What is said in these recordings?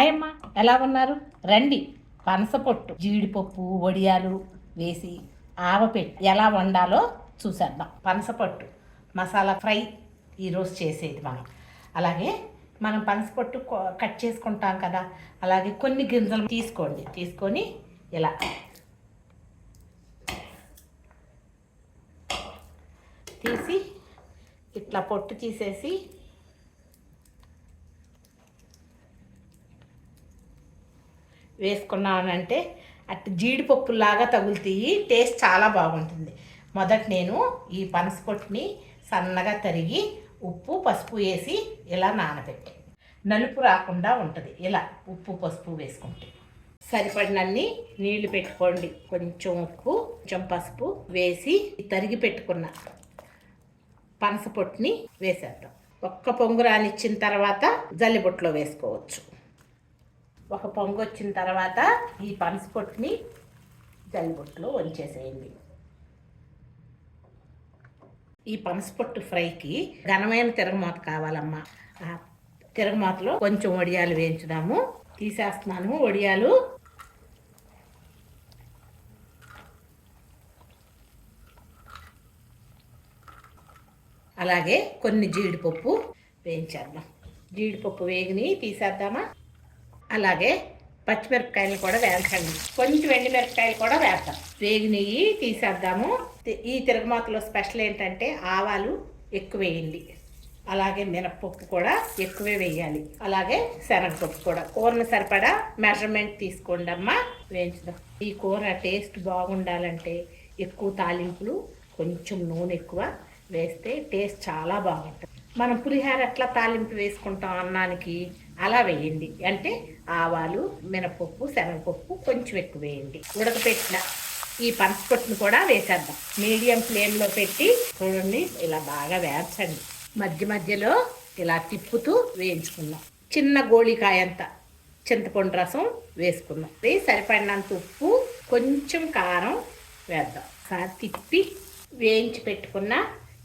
Hi అమ్మ, ఎలా ఉన్నారు? రండి, పనసపొట్టు జీడిపప్పు వడియాలు వేసి ఆవపెట్టి ఎలా వండాలో చూసేద్దాం. పనసపొట్టు మసాలా ఫ్రై ఈరోజు చేసేది మనం. అలాగే మనం పనసపొట్టు కట్ చేసుకుంటాం కదా, అలాగే కొన్ని గింజలు తీసుకొని ఇలా తీసి ఇట్లా పొట్టు తీసేసి వేసుకున్నానంటే అటు జీడిపప్పులాగా తగులుతాయి, టేస్ట్ చాలా బాగుంటుంది. మొదట నేను ఈ పనసపొట్టుని సన్నగా తరిగి ఉప్పు పసుపు వేసి ఇలా నానబెట్టి నలుపు రాకుండా ఉంటుంది. ఇలా ఉప్పు పసుపు వేసుకుంటే సరిపడినన్ని నీళ్లు పెట్టుకోండి. కొంచెం ఉప్పు కొంచెం పసుపు వేసి తరిగి పెట్టుకున్న పనసపొట్టుని వేసేద్దాం. ఒక్క పొంగు రానిచ్చిన తర్వాత జల్లిబొట్టులో వేసుకోవచ్చు. ఒక పొంగు వచ్చిన తర్వాత ఈ పనసపొట్టుని జల్లిబొట్టులో వంచేసేయండి. ఈ పనసపొట్టు ఫ్రైకి ఘనమైన తిరగమాత కావాలమ్మా. ఆ తిరగమాతలో కొంచెం వడియాలు వేయించుదాము. తీసేస్తున్నాను వడియాలు. అలాగే కొన్ని జీడిపప్పు వేయించేద్దాం. జీడిపప్పు వేగిని తీసేద్దామా. అలాగే పచ్చిమిరపకాయలు కూడా వేయించండి. కొంచెం ఎండుమిరపకాయలు కూడా వేద్దాం. వేగినవి తీసేద్దాము. ఈ తిరగమాతలో స్పెషల్ ఏంటంటే ఆవాలు ఎక్కువ వేయండి. అలాగే మినపప్పు కూడా ఎక్కువే వేయాలి. అలాగే శనగపప్పు కూడా. కూరను సరిపడా మెజర్మెంట్ తీసుకోండి అమ్మా. వేయించుదాం. ఈ కూర టేస్ట్ బాగుండాలంటే ఎక్కువ తాలింపులు, కొంచెం నూనె ఎక్కువ వేస్తే టేస్ట్ చాలా బాగుంటుంది. మనం పులిహోర ఎట్లా తాలింపు వేసుకుంటాం అన్నానికి అలా వేయండి. అంటే ఆవాలు, మినపప్పు, శనగపప్పు కొంచెం ఎక్కువ వేయండి. ఉడకపెట్టిన ఈ పనసపొట్టును కూడా వేసేద్దాం. మీడియం ఫ్లేమ్లో పెట్టి చూడండి, ఇలా బాగా వేయించండి. మధ్య మధ్యలో ఇలా తిప్పుతూ వేయించుకుందాం. చిన్న గోళికాయంత చింతపండు రసం వేసుకుందాం. సరిపడినంత ఉప్పు, కొంచెం కారం వేద్దాం. ఒకసారి తిప్పి వేయించి పెట్టుకున్న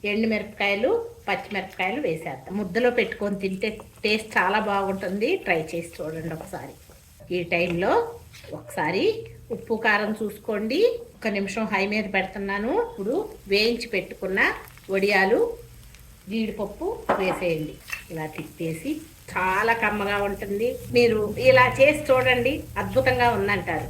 ఎండుమిరపకాయలు, పచ్చిమిరపకాయలు వేసేద్దాం. ముద్దలో పెట్టుకొని తింటే టేస్ట్ చాలా బాగుంటుంది. ట్రై చేసి చూడండి ఒకసారి. ఈ టైంలో ఒకసారి ఉప్పు కారం చూసుకోండి. 1 నిమిషం హై మీద పెడుతున్నాను. ఇప్పుడు వేయించి పెట్టుకున్న వడియాలు, జీడిపప్పు వేసేయండి. ఇలా తిప్పేసి చాలా కమ్మగా ఉంటుంది. మీరు ఇలా చేసి చూడండి, అద్భుతంగా ఉందంటారు.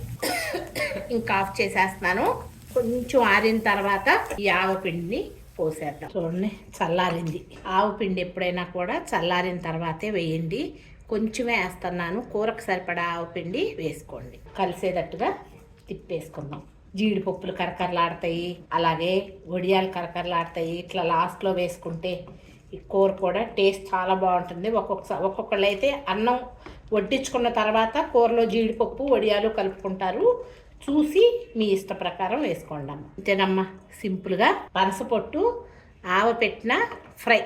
ఇంకా ఆఫ్ చేసేస్తున్నాను. కొంచెం ఆరిన తర్వాత ఈ ఆవపిండిని పోసేద్దాం. చూడండి, చల్లారింది. ఆవు పిండి ఎప్పుడైనా కూడా చల్లారిన తర్వాతే వేయండి. కొంచెమే వేస్తున్నాను. కూరకు సరిపడా ఆవు పిండి వేసుకోండి. కలిసేటట్టుగా తిప్పేసుకుందాం. జీడిపప్పులు కరకరలాడతాయి, అలాగే వడియాలు కరకరలాడతాయి. ఇట్లా లాస్ట్లో వేసుకుంటే ఈ కూర కూడా టేస్ట్ చాలా బాగుంటుంది. ఒక్కొక్కళ్ళు అయితే అన్నం వడ్డించుకున్న తర్వాత కూరలో జీడిపప్పు వడియాలు కలుపుకుంటారు. చూసి మీ ఇష్ట ప్రకారం వేసుకోండి. అంతేనమ్మా, సింపుల్గా పనసపొట్టు ఆవపెట్టిన ఫ్రై.